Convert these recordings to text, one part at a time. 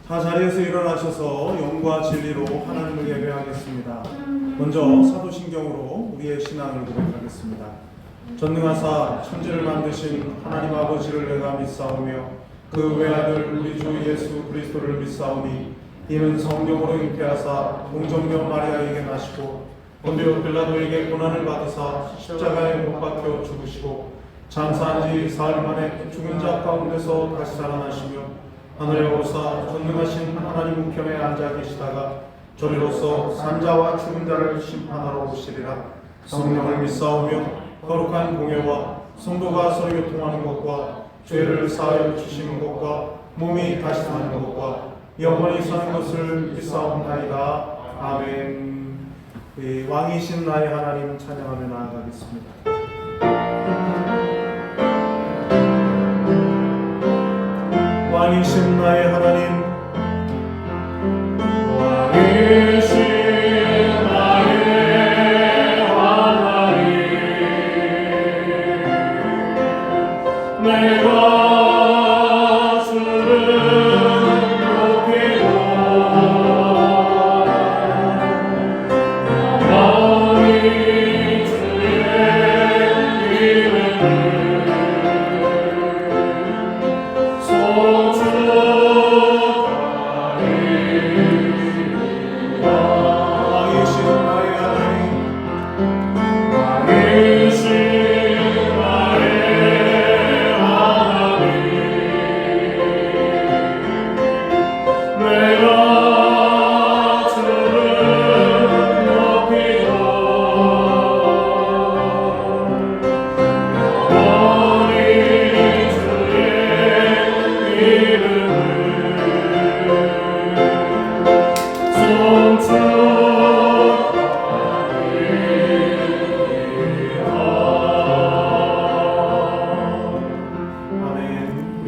다 자리에서 일어나셔서 영과 진리로 하나님을 예배하겠습니다. 먼저 사도신경으로 우리의 신앙을 고백하겠습니다. 전능하사 천지를 만드신 하나님 아버지를 내가 믿사오며 그 외아들 우리 주 예수 그리스도를 믿사오니 이는 성령으로 잉태하사 동정녀 마리아에게 나시고 본디오 빌라도에게 고난을 받으사 십자가에 못 박혀 죽으시고 장사한 지 사흘 만에 죽은 자 가운데서 다시 살아나시며 하늘에 오르사 전능하신 하나님 우편에 앉아 계시다가 저리로서 산자와 죽은 자를 심판하러 오시리라. 성령을 믿사오며 거룩한 공예와 성도가 서로 교통하는 것과 죄를 사하여 주시는 것과 몸이 다시 사는 것과 영원히 사는 것을 믿사옵나이다. 아멘. 왕이신 나의 하나님 찬양하며 나아가겠습니다. 왕이신 나의 하나님, 왕이신 나의 하나님, 내가 주를 높이고 영원히 주의 이름을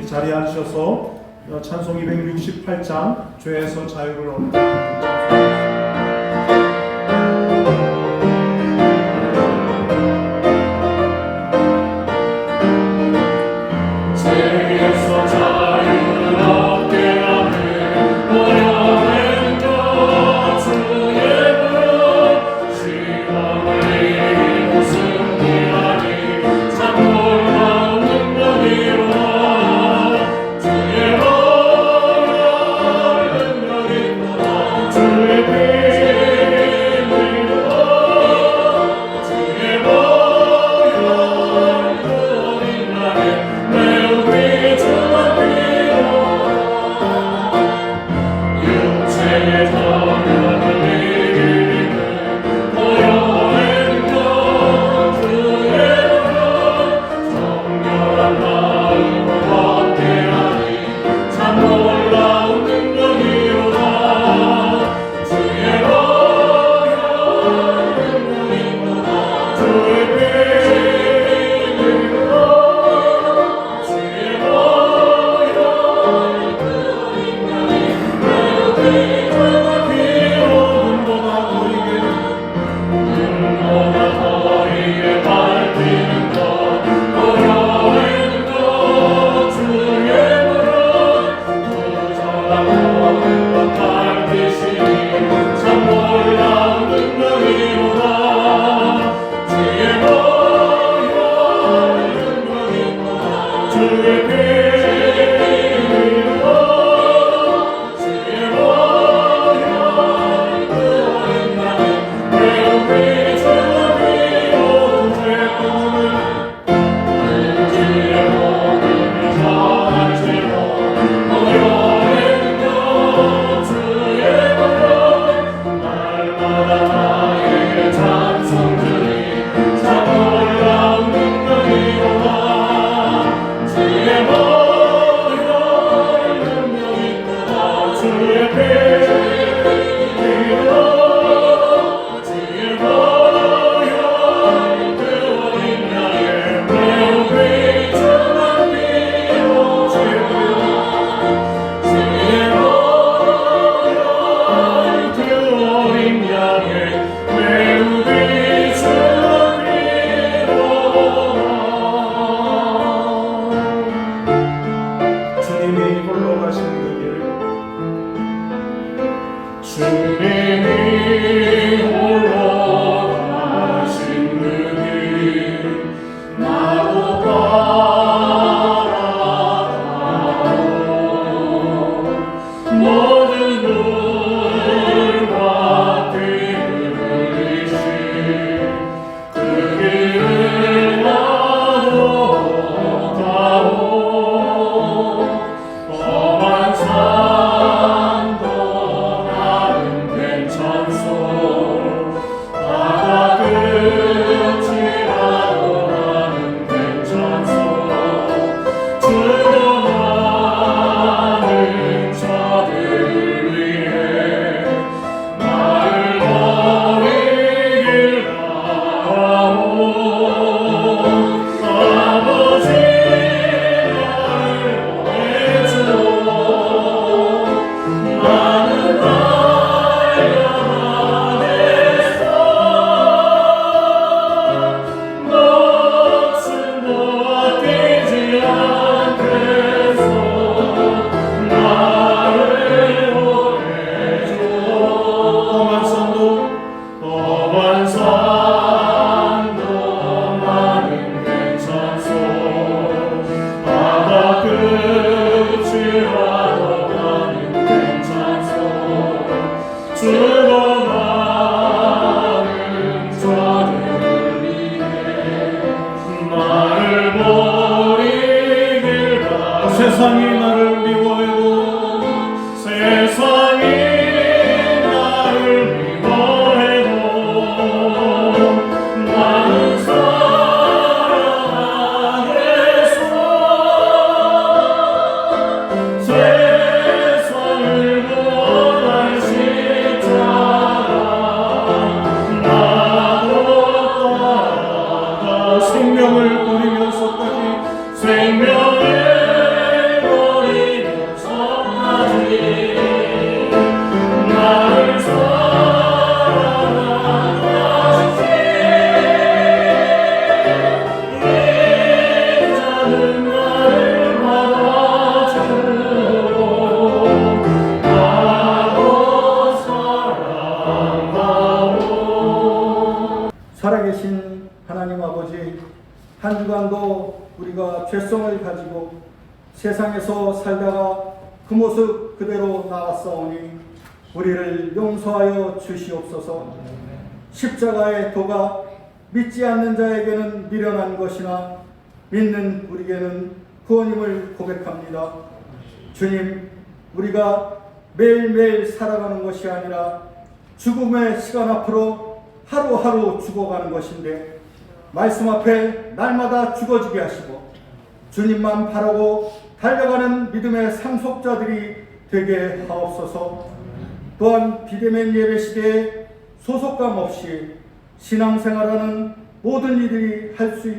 자리에 앉으셔서 찬송 268장 죄에서 자유를 얻는 죄에서 자유를 얻게 하는 어려운 것 주의 분 시험을 이기고 승리하니 참 놀라운 능력이로다. 주의 세상이 나를 미워해도 세상이 나를 미워해도 나는 사랑하겠소. 세상을 구원할 십자가 나도 따라가 생명을 버리면서까지 생명을 버리면서까지 나를 사랑하시지. 이 자는 나를 받아주고 나도 사랑하오. 살아계신 하나님 아버지, 한 주간도 우리가 죄성을 가지고 세상에서 살다가 그 모습 그대로 나왔사오니 우리를 용서하여 주시옵소서. 십자가의 도가 믿지 않는 자에게는 미련한 것이나 믿는 우리에게는 구원임을 고백합니다. 주님, 우리가 매일매일 살아가는 것이 아니라 죽음의 시간 앞으로 하루하루 죽어가는 것인데 말씀 앞에 날마다 죽어지게 하시고 주님만 바라고 달려가는 믿음의 상속자들이 되게 하옵소서. 또한 비대면 예배 시대에 소속감 없이 신앙생활하는 모든 이들이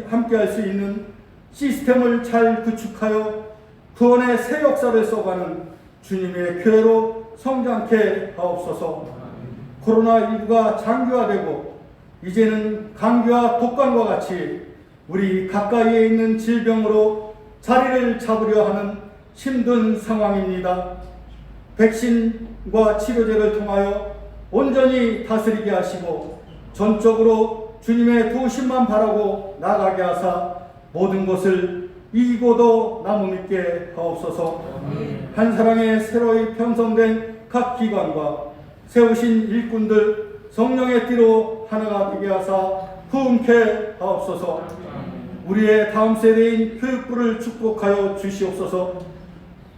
함께 할 수 있는 시스템을 잘 구축하여 구원의 새 역사를 써가는 주님의 교회로 성장케 하옵소서. 코로나19가 장기화되고 이제는 감기와 독감과 같이 우리 가까이에 있는 질병으로 자리를 잡으려 하는 힘든 상황입니다. 백신과 치료제를 통하여 온전히 다스리게 하시고 전적으로 주님의 도우심만 바라고 나가게 하사 모든 것을 이기고도 나무 믿게 하옵소서. 한사랑에 새로이 편성된 각 기관과 세우신 일꾼들 성령의 띠로 하나가 되게 하사 부흥케 하옵소서. 우리의 다음 세대인 교육부를 축복하여 주시옵소서.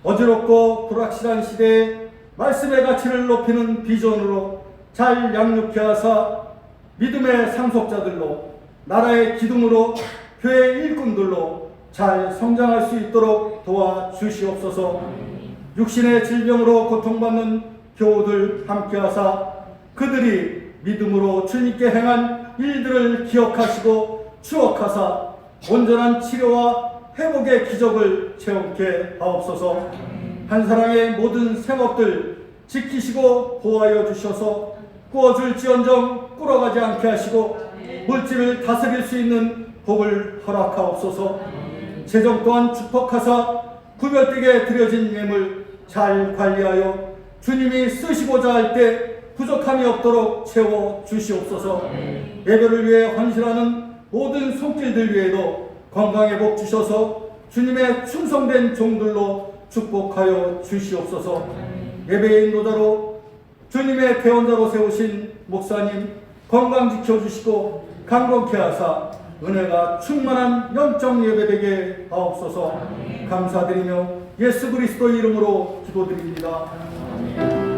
어지럽고 불확실한 시대에 말씀의 가치를 높이는 비전으로 잘 양육케 하사 믿음의 상속자들로 나라의 기둥으로 교회 일꾼들로 잘 성장할 수 있도록 도와주시옵소서. 육신의 질병으로 고통받는 교우들 함께 하사 그들이 믿음으로 주님께 행한 일들을 기억하시고 추억하사 온전한 치료와 회복의 기적을 체험케 하옵소서. 한사랑의 모든 생업들 지키시고 보호하여 주셔서 꾸어줄지언정 꿇어가지 않게 하시고 물질을 다스릴 수 있는 복을 허락하옵소서. 재정 또한 축복하사 구별되게 드려진 예물 잘 관리하여 주님이 쓰시고자 할 때 부족함이 없도록 채워 주시옵소서. 예배를 위해 헌신하는 모든 손길들 위에도 건강의 복 주셔서 주님의 충성된 종들로 축복하여 주시옵소서. 예배의 인도자로 주님의 대원자로 세우신 목사님 건강 지켜주시고 강건케 하사 은혜가 충만한 영적 예배되게 하옵소서. 감사드리며 예수 그리스도 이름으로 기도드립니다. 이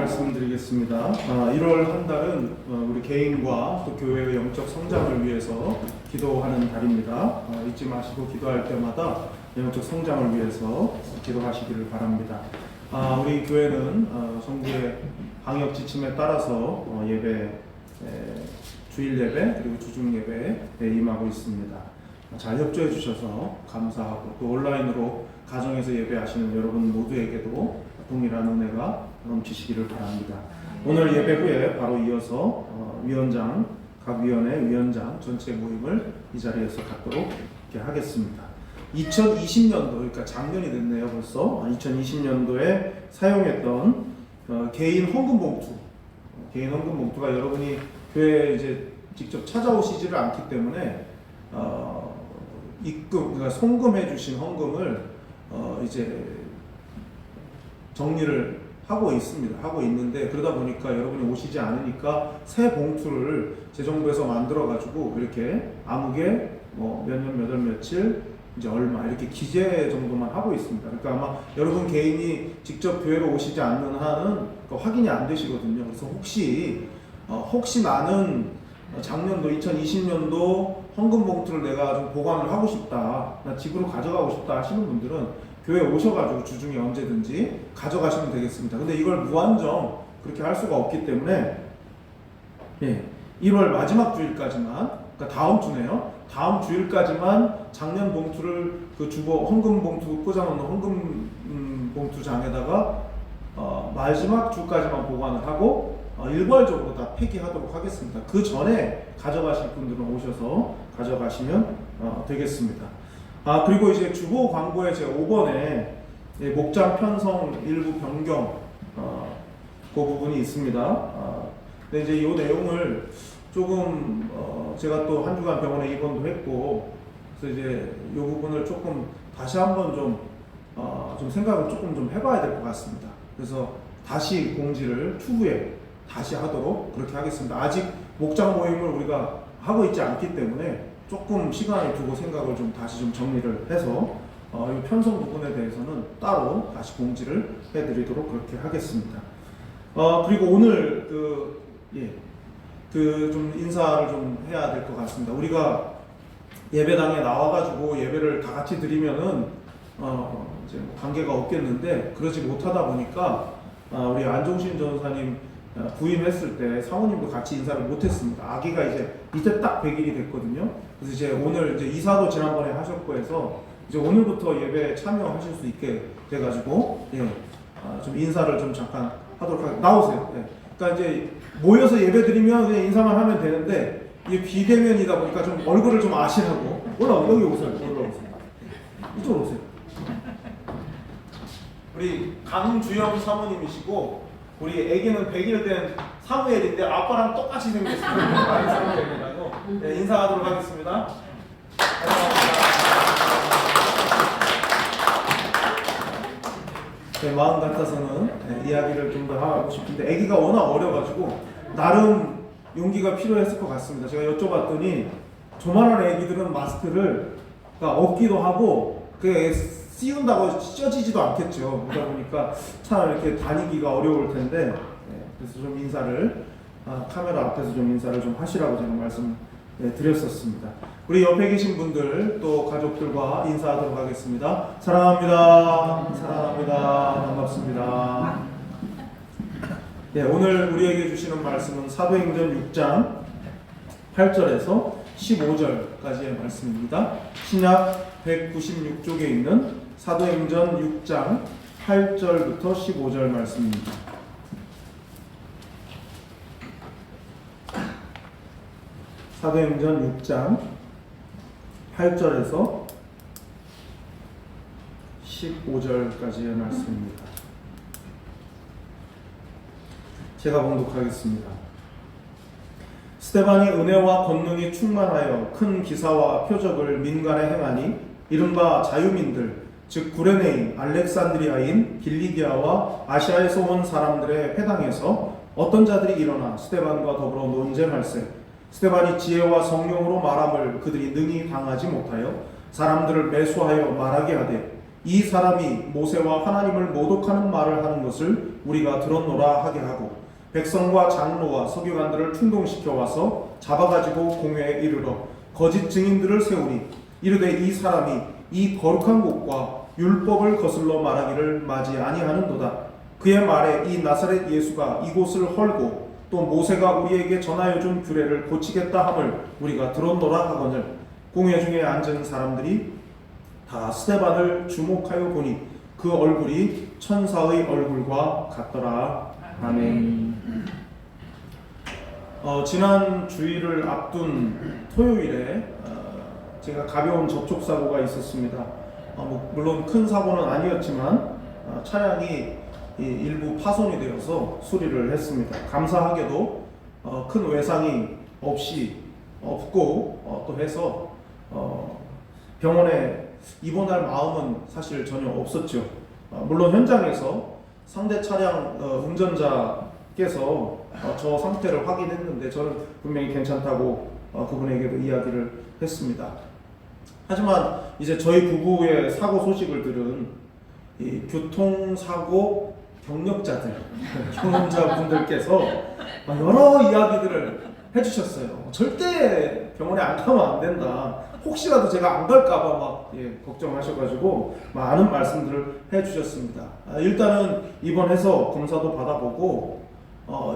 말씀드리겠습니다. 1월 한 달은 우리 개인과 또 교회의 영적 성장을 위해서 기도하는 달입니다. 잊지 마시고 기도할 때마다 영적 성장을 위해서 기도하시기를 바랍니다. 우리 교회는 정부의 방역 지침에 따라서 주일 예배 그리고 주중 예배에 임하고 있습니다. 잘 협조해 주셔서 감사하고 또 온라인으로 가정에서 예배하시는 여러분 모두에게도 동일한 은혜가 넘치시기를 바랍니다. 오늘 예배 후에 바로 이어서 위원장, 각 위원회 위원장 전체 모임을 이 자리에서 갖도록 하겠습니다. 2020년도, 그러니까 작년이 됐네요 벌써. 2020년도에 사용했던 개인 헌금 봉투가 여러분이 교회에 이제 직접 찾아오시지를 않기 때문에 그러니까 송금해 주신 헌금을 이제 정리를 하고 있는데 그러다 보니까 여러분이 오시지 않으니까 새 봉투를 재정부에서 만들어 가지고 이렇게 아무개 몇 년 몇 월 며칠 이제 얼마 이렇게 기재 정도만 하고 있습니다. 그러니까 아마 여러분 개인이 직접 교회로 오시지 않는 한은 확인이 안 되시거든요. 그래서 혹시 나는 작년도 2020년도 헌금 봉투를 내가 좀 보관을 하고 싶다, 나 집으로 가져가고 싶다 하시는 분들은 교회 오셔가지고 주중에 언제든지 가져가시면 되겠습니다. 근데 이걸 무한정 그렇게 할 수가 없기 때문에 1월 마지막 주일까지만, 그러니까 다음 주네요. 다음 주일까지만 작년 봉투를 그 헌금 봉투 꽂아놓는 헌금 봉투장에다가 마지막 주까지만 보관을 하고 일괄적으로 다 폐기하도록 하겠습니다. 그 전에 가져가실 분들은 오셔서 가져가시면 되겠습니다. 그리고 이제 주보 광고에 제가 5번에 목장 편성 일부 변경 그 부분이 있습니다. 근데 이제 이 내용을 조금 제가 또 한 주간 병원에 입원도 했고, 그래서 이제 이 부분을 조금 다시 한번 좀 생각을 조금 좀 해봐야 될 것 같습니다. 그래서 다시 공지를 추후에 다시 하도록 그렇게 하겠습니다. 아직 목장 모임을 우리가 하고 있지 않기 때문에 조금 시간을 두고 생각을 다시 정리를 해서 이 편성 부분에 대해서는 따로 다시 공지를 해드리도록 그렇게 하겠습니다. 그리고 오늘 좀 인사를 좀 해야 될 것 같습니다. 우리가 예배당에 나와가지고 예배를 다 같이 드리면은 이제 뭐 관계가 없겠는데 그러지 못하다 보니까 우리 안종신 전사님 부임했을 때 사모님도 같이 인사를 못했습니다. 아기가 이제 이제 딱 100일이 됐거든요. 그래서 이제 오늘 이제 이사도 지난번에 하셨고 해서 이제 오늘부터 예배 참여하실 수 있게 돼가지고 좀 인사를 좀 잠깐 하도록 하겠습니다. 나오세요. 그러니까 이제 모여서 예배 드리면 그냥 인사만 하면 되는데 이게 비대면이다 보니까 좀 얼굴을 좀 아시라고 여기 오세요. 올라오세요. 이쪽으로 오세요. 우리 강주영 사모님이시고 우리 아기는 100일 된 사무엘인데 아빠랑 똑같이 생겼습니다. 사무엘이라고. 인사하도록 하겠습니다. 마음 같아서는 이야기를 좀 더 하고 싶은데 아기가 워낙 어려가지고 나름 용기가 필요했을 것 같습니다. 제가 여쭤봤더니 조만한 아기들은 마스크를 없기도 하고 씌운다고 찢어지지도 않겠죠. 그러다 보니까 참 이렇게 다니기가 어려울 텐데 그래서 좀 인사를 카메라 앞에서 좀 인사를 좀 하시라고 제가 말씀을 드렸었습니다. 우리 옆에 계신 분들 또 가족들과 인사하도록 하겠습니다. 사랑합니다. 사랑합니다. 반갑습니다. 네, 오늘 우리에게 주시는 말씀은 사도행전 6장 8절에서 15절까지의 말씀입니다. 신약 196쪽에 있는 사도행전 6장 8절부터 15절 말씀입니다. 사도행전 6장 8절에서 15절까지의 말씀입니다. 제가 봉독하겠습니다. 스데반이 은혜와 권능이 충만하여 큰 기사와 표적을 민간에 행하니 이른바 자유민들 즉 구레네인, 알렉산드리아인, 빌리기아와 아시아에서 온 사람들의 회당에서 어떤 자들이 일어나 스데반과 더불어 논쟁할세. 스데반이 지혜와 성령으로 말함을 그들이 능히 당하지 못하여 사람들을 매수하여 말하게 하되 이 사람이 모세와 하나님을 모독하는 말을 하는 것을 우리가 들었노라 하게 하고 백성과 장로와 서기관들을 충동시켜 와서 잡아가지고 공회에 이르러 거짓 증인들을 세우니 이르되 이 사람이 이 거룩한 곳과 율법을 거슬러 말하기를 마지 아니하는도다. 그의 말에 이 나사렛 예수가 이곳을 헐고 또 모세가 우리에게 전하여 준 규례를 고치겠다 함을 우리가 들었노라 하거늘 공회 중에 앉은 사람들이 다 스데반을 주목하여 보니 그 얼굴이 천사의 얼굴과 같더라. 아멘. 지난 주일을 앞둔 토요일에 제가 가벼운 접촉사고가 있었습니다. 물론 큰 사고는 아니었지만 차량이 일부 파손이 되어서 수리를 했습니다. 감사하게도 큰 외상이 없고 또 해서 병원에 입원할 마음은 사실 전혀 없었죠. 물론 현장에서 상대 차량 운전자께서 저 상태를 확인했는데 저는 분명히 괜찮다고 그분에게도 이야기를 했습니다. 하지만 이제 저희 부부의 사고 소식을 들은 이 교통사고 경력자들, 경험자분들께서 여러 이야기들을 해주셨어요. 절대 병원에 안 가면 안 된다. 혹시라도 제가 안 갈까봐 막 걱정하셔가지고 많은 말씀들을 해주셨습니다. 일단은 입원해서 검사도 받아보고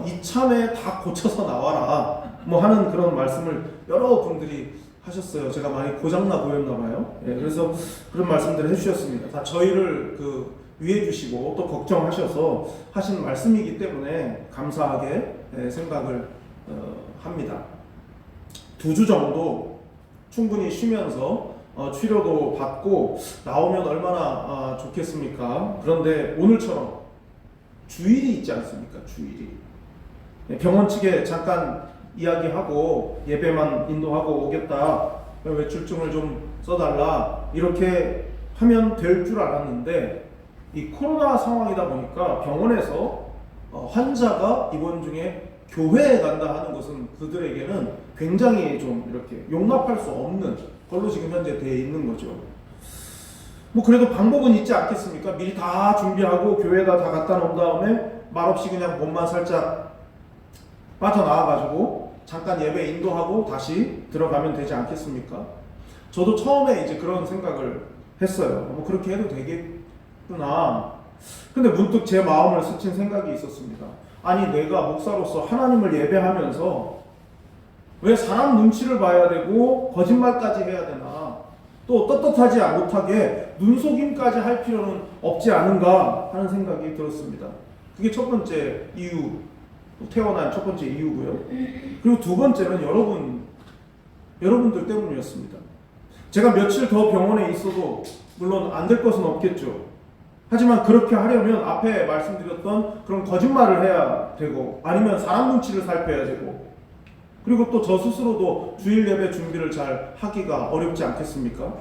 이참에 다 고쳐서 나와라 뭐 하는 그런 말씀을 여러 분들이 하셨어요. 제가 많이 고장나 보였나봐요. 그래서 그런 말씀들을 해주셨습니다. 다 저희를 위해 주시고 또 걱정하셔서 하신 말씀이기 때문에 감사하게 생각을 합니다. 2주 정도 충분히 쉬면서 치료도 받고 나오면 얼마나 좋겠습니까? 그런데 오늘처럼 주일이 있지 않습니까? 주일이. 병원 측에 잠깐 이야기하고 예배만 인도하고 오겠다. 외출증을 좀 써달라. 이렇게 하면 될 줄 알았는데 이 코로나 상황이다 보니까 병원에서 환자가 입원 중에 교회에 간다 하는 것은 그들에게는 굉장히 좀 이렇게 용납할 수 없는 걸로 지금 현재 되어 있는 거죠. 뭐 그래도 방법은 있지 않겠습니까? 미리 다 준비하고 교회에다 다 갖다 놓은 다음에 말없이 그냥 몸만 살짝 빠져나와가지고 잠깐 예배 인도하고 다시 들어가면 되지 않겠습니까? 저도 처음에 이제 그런 생각을 했어요. 뭐 그렇게 해도 되겠구나. 근데 문득 제 마음을 스친 생각이 있었습니다. 아니 내가 목사로서 하나님을 예배하면서 왜 사람 눈치를 봐야 되고 거짓말까지 해야 되나, 또 떳떳하지 못하게 눈속임까지 할 필요는 없지 않은가 하는 생각이 들었습니다. 그게 첫 번째 이유, 태어난 첫 번째 이유고요. 그리고 두 번째는 여러분들 때문이었습니다. 제가 며칠 더 병원에 있어도 물론 안 될 것은 없겠죠. 하지만 그렇게 하려면 앞에 말씀드렸던 그런 거짓말을 해야 되고 아니면 사람 눈치를 살펴야 되고, 그리고 또 저 스스로도 주일 예배 준비를 잘 하기가 어렵지 않겠습니까?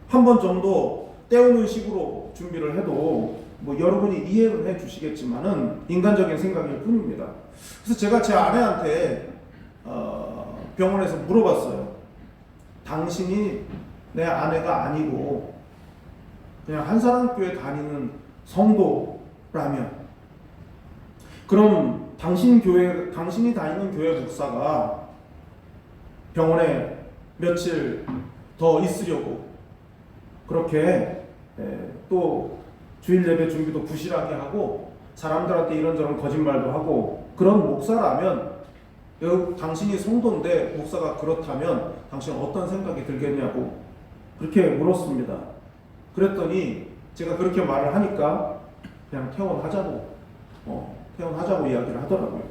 한 번 정도 때우는 식으로 준비를 해도 뭐 여러분이 이해는 해 주시겠지만은 인간적인 생각일 뿐입니다. 그래서 제가 제 아내한테 병원에서 물어봤어요. 당신이 내 아내가 아니고 그냥 한사랑교회 다니는 성도라면, 그럼 당신이 다니는 교회 목사가 병원에 며칠 더 있으려고 그렇게 또 주일 예배 준비도 부실하게 하고 사람들한테 이런저런 거짓말도 하고 그런 목사라면 당신이 성도인데 목사가 그렇다면 당신은 어떤 생각이 들겠냐고 그렇게 물었습니다. 그랬더니 제가 그렇게 말을 하니까 그냥 퇴원하자고 이야기를 하더라고요.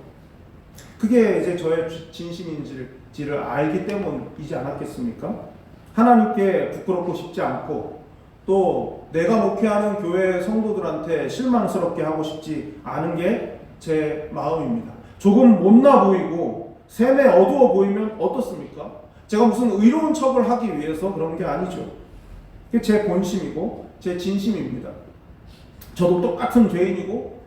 그게 이제 저의 진심인지를 알기 때문이지 않았겠습니까? 하나님께 부끄럽고 싶지 않고 또 내가 목회하는 교회 성도들한테 실망스럽게 하고 싶지 않은 게 제 마음입니다. 조금 못나 보이고 샘에 어두워 보이면 어떻습니까? 제가 무슨 의로운 척을 하기 위해서 그런 게 아니죠. 그게 제 본심이고 제 진심입니다. 저도 똑같은 죄인이고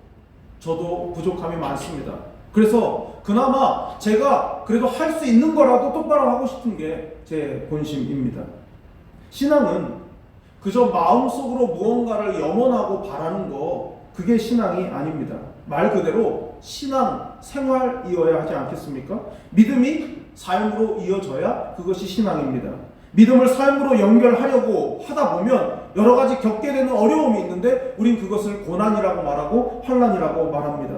저도 부족함이 많습니다. 그래서 그나마 제가 그래도 할 수 있는 거라도 똑바로 하고 싶은 게 제 본심입니다. 신앙은 그저 마음속으로 무언가를 염원하고 바라는 거 그게 신앙이 아닙니다. 말 그대로 신앙 생활이어야 하지 않겠습니까? 믿음이 삶으로 이어져야 그것이 신앙입니다. 믿음을 삶으로 연결하려고 하다 보면 여러 가지 겪게 되는 어려움이 있는데 우린 그것을 고난이라고 말하고 환난이라고 말합니다.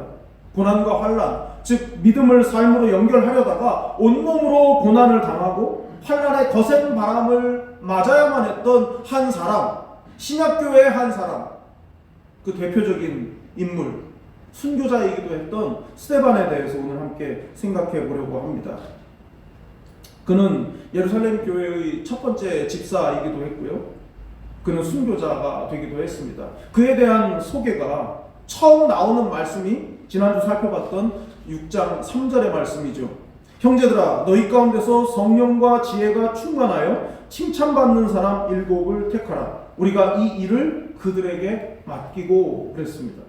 고난과 환난, 즉 믿음을 삶으로 연결하려다가 온몸으로 고난을 당하고 환난의 거센 바람을 맞아야만 했던 한 사람, 신약교회의 한 사람, 그 대표적인 인물, 순교자이기도 했던 스데반에 대해서 오늘 함께 생각해 보려고 합니다. 그는 예루살렘 교회의 첫 번째 집사이기도 했고요. 그는 순교자가 되기도 했습니다. 그에 대한 소개가 처음 나오는 말씀이 지난주 살펴봤던 6장 3절의 말씀이죠. 형제들아 너희 가운데서 성령과 지혜가 충만하여 칭찬받는 사람 7을 택하라. 우리가 이 일을 그들에게 맡기고 그랬습니다.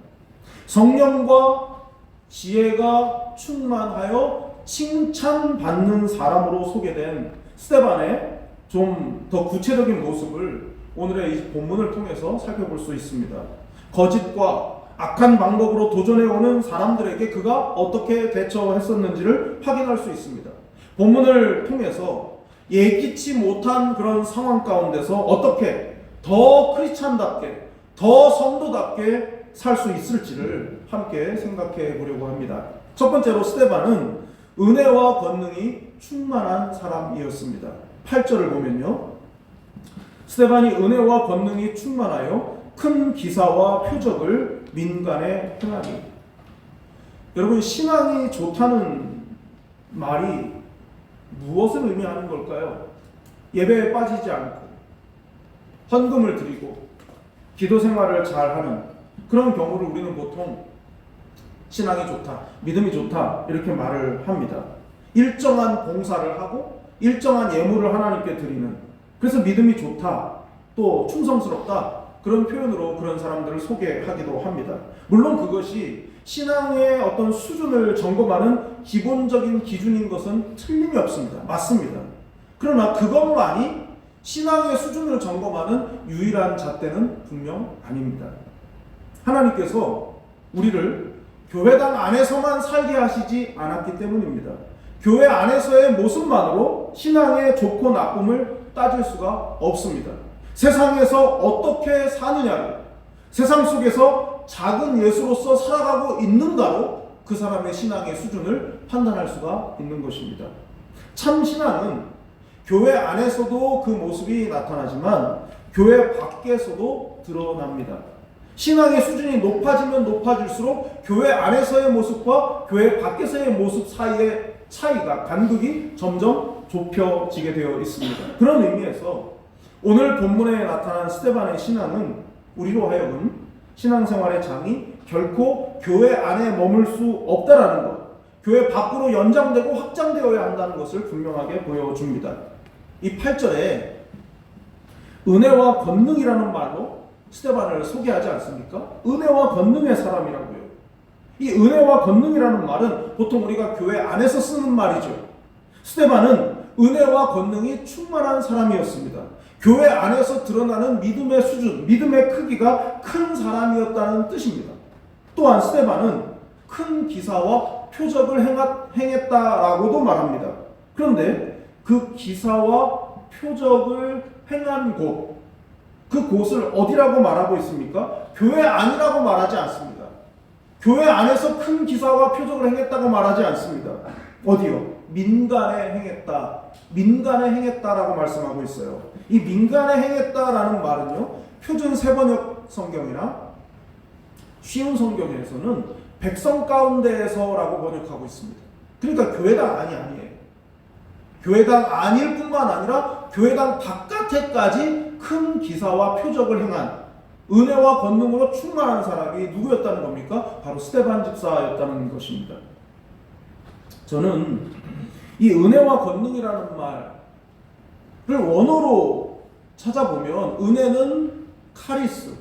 성령과 지혜가 충만하여 칭찬받는 사람으로 소개된 스데반의 좀 더 구체적인 모습을 오늘의 이 본문을 통해서 살펴볼 수 있습니다. 거짓과 악한 방법으로 도전해오는 사람들에게 그가 어떻게 대처했었는지를 확인할 수 있습니다. 본문을 통해서 예기치 못한 그런 상황 가운데서 어떻게 더 크리스찬답게, 더 성도답게 살 수 있을지를 함께 생각해 보려고 합니다. 첫 번째로 스데반은 은혜와 권능이 충만한 사람이었습니다. 8절을 보면요. 스데반이 은혜와 권능이 충만하여 큰 기사와 표적을 민간에 행하니. 여러분, 신앙이 좋다는 말이 무엇을 의미하는 걸까요? 예배에 빠지지 않고 헌금을 드리고 기도 생활을 잘하는 그런 경우를 우리는 보통 신앙이 좋다, 믿음이 좋다 이렇게 말을 합니다. 일정한 봉사를 하고 일정한 예물을 하나님께 드리는, 그래서 믿음이 좋다, 또 충성스럽다 그런 표현으로 그런 사람들을 소개하기도 합니다. 물론 그것이 신앙의 어떤 수준을 점검하는 기본적인 기준인 것은 틀림이 없습니다. 맞습니다. 그러나 그것만이 신앙의 수준을 점검하는 유일한 잣대는 분명 아닙니다. 하나님께서 우리를 교회당 안에서만 살게 하시지 않았기 때문입니다. 교회 안에서의 모습만으로 신앙의 좋고 나쁨을 따질 수가 없습니다. 세상에서 어떻게 사느냐로, 세상 속에서 작은 예수로서 살아가고 있는가로 그 사람의 신앙의 수준을 판단할 수가 있는 것입니다. 참 신앙은 교회 안에서도 그 모습이 나타나지만 교회 밖에서도 드러납니다. 신앙의 수준이 높아지면 높아질수록 교회 안에서의 모습과 교회 밖에서의 모습 사이의 차이가, 간극이 점점 좁혀지게 되어 있습니다. 그런 의미에서 오늘 본문에 나타난 스데반의 신앙은 우리로 하여금 신앙생활의 장이 결코 교회 안에 머물 수 없다라는 것, 교회 밖으로 연장되고 확장되어야 한다는 것을 분명하게 보여줍니다. 이 8절에 은혜와 권능이라는 말로 스데반을 소개하지 않습니까? 은혜와 권능의 사람이라고요. 이 은혜와 권능이라는 말은 보통 우리가 교회 안에서 쓰는 말이죠. 스데반은 은혜와 권능이 충만한 사람이었습니다. 교회 안에서 드러나는 믿음의 수준, 믿음의 크기가 큰 사람이었다는 뜻입니다. 또한 스데반은 큰 기사와 표적을 행했다라고도 말합니다. 그런데 그 기사와 표적을 행한 곳, 그 곳을 어디라고 말하고 있습니까? 교회 안이라고 말하지 않습니다. 교회 안에서 큰 기사와 표적을 행했다고 말하지 않습니다. 어디요? 민간에 행했다. 민간에 행했다라고 말씀하고 있어요. 이 민간에 행했다라는 말은요, 표준 세번역 성경이나 쉬운 성경에서는 백성 가운데에서라고 번역하고 있습니다. 그러니까 교회당 안이 아니에요. 교회당 안일 뿐만 아니라 교회당 바깥에까지 큰 기사와 표적을 행한 은혜와 권능으로 충만한 사람이 누구였다는 겁니까? 바로 스데반 집사였다는 것입니다. 저는 이 은혜와 권능이라는 말을 원어로 찾아보면 은혜는 카리스,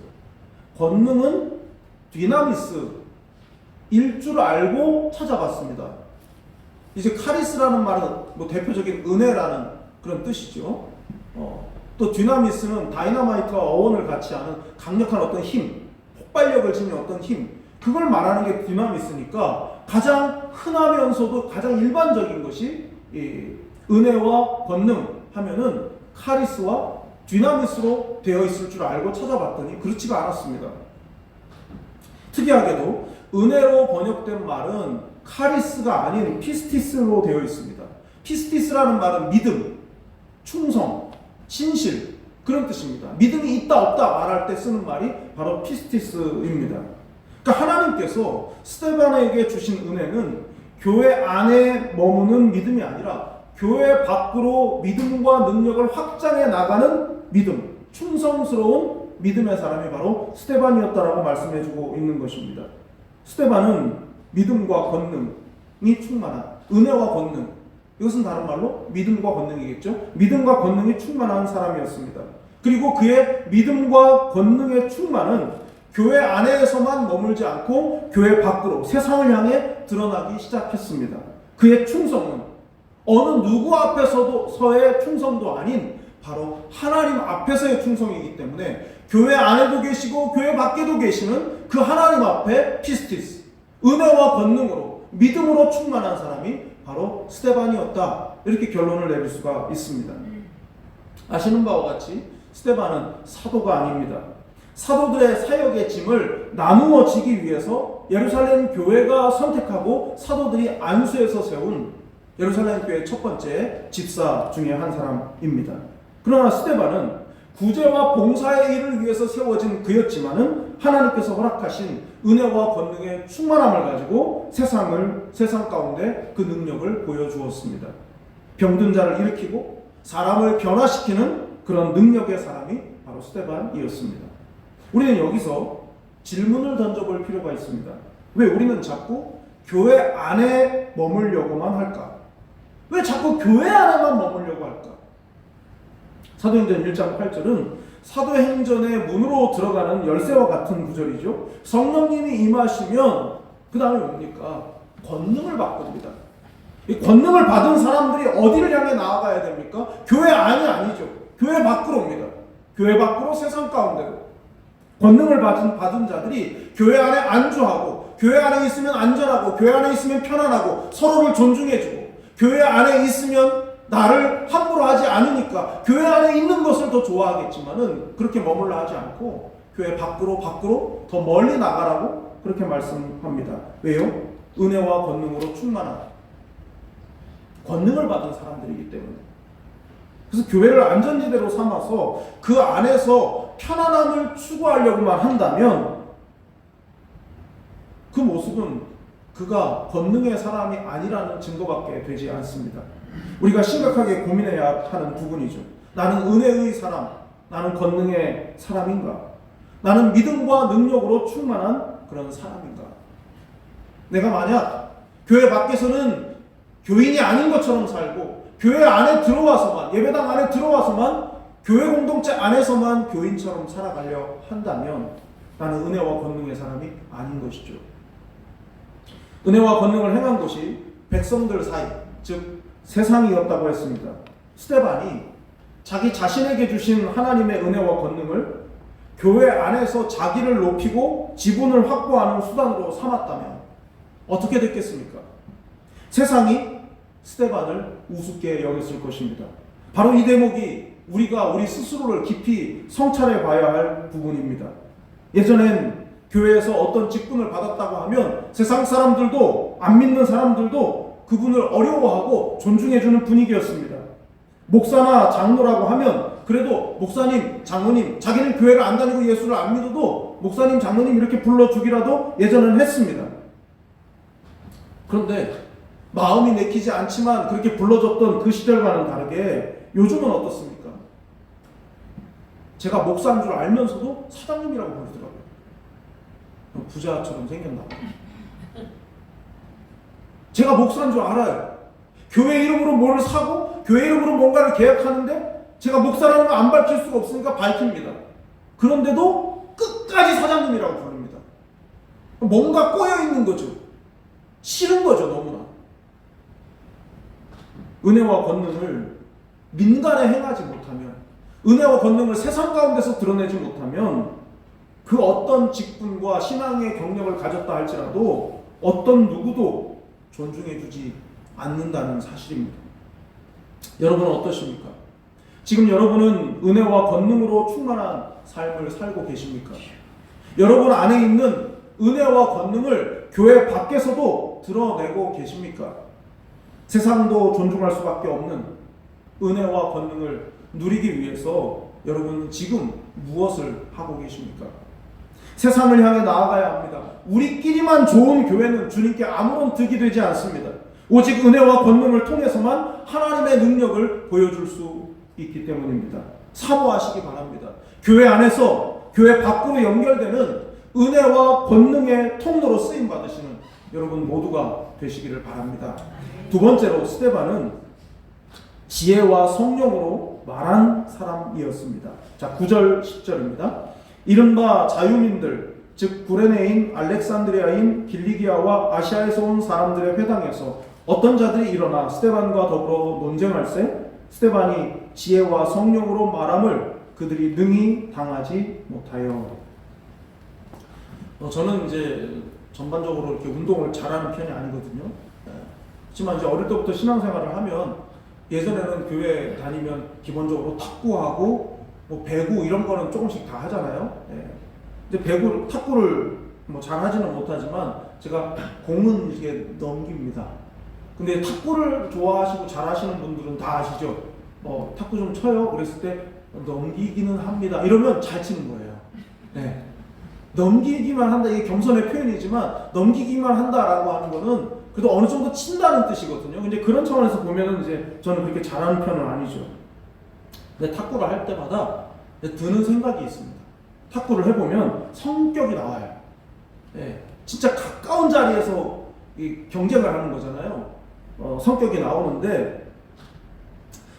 권능은 디나미스일 줄 알고 찾아봤습니다. 이제 카리스라는 말은 뭐 대표적인 은혜라는 그런 뜻이죠. 또 디나미스는 다이너마이트와 어원을 같이 하는 강력한 어떤 힘, 폭발력을 지닌 어떤 힘, 그걸 말하는 게 디나미스니까 가장 흔하면서도 가장 일반적인 것이 이 은혜와 권능 하면은 카리스와 디나미스로 되어 있을 줄 알고 찾아봤더니 그렇지가 않았습니다. 특이하게도 은혜로 번역된 말은 카리스가 아닌 피스티스로 되어 있습니다. 피스티스라는 말은 믿음, 충성, 진실 그런 뜻입니다. 믿음이 있다 없다 말할 때 쓰는 말이 바로 피스티스입니다. 그러니까 하나님께서 스데반에게 주신 은혜는 교회 안에 머무는 믿음이 아니라 교회 밖으로 믿음과 능력을 확장해 나가는 믿음, 충성스러운 믿음의 사람이 바로 스데반이었다라고 말씀해주고 있는 것입니다. 스데반은 믿음과 권능이 충만한 은혜와 권능, 이것은 다른 말로 믿음과 권능이겠죠. 믿음과 권능이 충만한 사람이었습니다. 그리고 그의 믿음과 권능의 충만은 교회 안에서만 머물지 않고 교회 밖으로 세상을 향해 드러나기 시작했습니다. 그의 충성은 어느 누구 앞에서의 충성도 아닌 바로 하나님 앞에서의 충성이기 때문에 교회 안에도 계시고 교회 밖에도 계시는 그 하나님 앞에 피스티스, 은혜와 권능으로 믿음으로 충만한 사람이 바로 스데반이었다. 이렇게 결론을 내릴 수가 있습니다. 아시는 바와 같이 스데반은 사도가 아닙니다. 사도들의 사역의 짐을 나누어 지기 위해서 예루살렘 교회가 선택하고 사도들이 안수해서 세운 예루살렘 교회의 첫 번째 집사 중에 한 사람입니다. 그러나 스데반은 구제와 봉사의 일을 위해서 세워진 그였지만은 하나님께서 허락하신 은혜와 권능의 충만함을 가지고 세상 가운데 그 능력을 보여주었습니다. 병든 자를 일으키고 사람을 변화시키는 그런 능력의 사람이 바로 스데반이었습니다. 우리는 여기서 질문을 던져볼 필요가 있습니다. 왜 우리는 자꾸 교회 안에 머물려고만 할까? 왜 자꾸 교회 안에만 머물려고 할까? 사도행전 1장 8절은 사도행전의 문으로 들어가는 열쇠와 같은 구절이죠. 성령님이 임하시면 그 다음에 뭡니까? 권능을 받게 됩니다. 이 권능을 받은 사람들이 어디를 향해 나아가야 됩니까? 교회 안이 아니죠. 교회 밖으로 옵니다. 교회 밖으로 세상 가운데로. 권능을 받은 자들이 교회 안에 안주하고 교회 안에 있으면 안전하고 교회 안에 있으면 편안하고 서로를 존중해주고 교회 안에 있으면 나를 함부로 하지 않으니까 교회 안에 있는 것을 더 좋아하겠지만은 그렇게 머물러 하지 않고 교회 밖으로 더 멀리 나가라고 그렇게 말씀합니다. 왜요? 은혜와 권능으로 충만한 권능을 받은 사람들이기 때문에. 그래서 교회를 안전지대로 삼아서 그 안에서 편안함을 추구하려고만 한다면 그 모습은 그가 권능의 사람이 아니라는 증거밖에 되지 않습니다. 우리가 심각하게 고민해야 하는 부분이죠. 나는 은혜의 사람, 나는 권능의 사람인가? 나는 믿음과 능력으로 충만한 그런 사람인가? 내가 만약 교회 밖에서는 교인이 아닌 것처럼 살고 교회 안에 들어와서만, 예배당 안에 들어와서만 교회 공동체 안에서만 교인처럼 살아가려 한다면 나는 은혜와 권능의 사람이 아닌 것이죠. 은혜와 권능을 행한 것이 백성들 사이, 즉 세상이었다고 했습니다. 스데반이 자기 자신에게 주신 하나님의 은혜와 권능을 교회 안에서 자기를 높이고 지분을 확보하는 수단으로 삼았다면 어떻게 됐겠습니까? 세상이 스데반을 우습게 여겼을 것입니다. 바로 이 대목이 우리가 우리 스스로를 깊이 성찰해 봐야 할 부분입니다. 예전엔 교회에서 어떤 직분을 받았다고 하면 세상 사람들도, 안 믿는 사람들도 그분을 어려워하고 존중해주는 분위기였습니다. 목사나 장로라고 하면 그래도 목사님, 장로님, 자기는 교회를 안 다니고 예수를 안 믿어도 목사님, 장로님 이렇게 불러주기라도 예전에는 했습니다. 그런데 마음이 내키지 않지만 그렇게 불러줬던 그 시절과는 다르게 요즘은 어떻습니까? 제가 목사인 줄 알면서도 사장님이라고 부르더라고요. 부자처럼 생겼나 봐요. 제가 목사인 줄 알아요. 교회 이름으로 뭐를 사고 교회 이름으로 뭔가를 계약하는데 제가 목사라는 걸 안 밝힐 수가 없으니까 밝힙니다. 그런데도 끝까지 사장님이라고 부릅니다. 뭔가 꼬여있는 거죠. 싫은 거죠, 너무나. 은혜와 권능을 민간에 행하지 못하면, 은혜와 권능을 세상 가운데서 드러내지 못하면 그 어떤 직분과 신앙의 경력을 가졌다 할지라도 어떤 누구도 존중해주지 않는다는 사실입니다. 여러분은 어떠십니까? 지금 여러분은 은혜와 권능으로 충만한 삶을 살고 계십니까? 여러분 안에 있는 은혜와 권능을 교회 밖에서도 드러내고 계십니까? 세상도 존중할 수밖에 없는 은혜와 권능을 누리기 위해서 여러분은 지금 무엇을 하고 계십니까? 세상을 향해 나아가야 합니다. 우리끼리만 좋은 교회는 주님께 아무런 득이 되지 않습니다. 오직 은혜와 권능을 통해서만 하나님의 능력을 보여줄 수 있기 때문입니다. 사모하시기 바랍니다. 교회 안에서 교회 밖으로 연결되는 은혜와 권능의 통로로 쓰임 받으시는 여러분 모두가 되시기를 바랍니다. 두 번째로 스데반은 지혜와 성령으로 말한 사람이었습니다. 자, 9절 10절입니다. 이른바 자유민들 즉 구레네인 알렉산드리아인 길리기아와 아시아에서 온 사람들의 회당에서 어떤 자들이 일어나 스데반과 더불어 논쟁할세 스데반이 지혜와 성령으로 말함을 그들이 능히 당하지 못하여. 저는 이제 전반적으로 이렇게 운동을 잘하는 편이 아니거든요. 하지만 이제 어릴 때부터 신앙생활을 하면 예전에는 교회 다니면 기본적으로 탁구하고 뭐 배구 이런 거는 조금씩 다 하잖아요. 이제 탁구를 뭐 잘하지는 못하지만 제가 공은 이렇게 넘깁니다. 근데 탁구를 좋아하시고 잘하시는 분들은 다 아시죠? 탁구 좀 쳐요? 그랬을 때 넘기기는 합니다. 이러면 잘 치는 거예요. 네. 넘기기만 한다, 이게 겸손의 표현이지만 넘기기만 한다라고 하는 거는 그래도 어느 정도 친다는 뜻이거든요. 근데 그런 차원에서 보면은 이제 저는 그렇게 잘하는 편은 아니죠. 근데 탁구를 할 때마다 드는 생각이 있습니다. 탁구를 해보면 성격이 나와요. 네. 진짜 가까운 자리에서 이 경쟁을 하는 거잖아요. 성격이 나오는데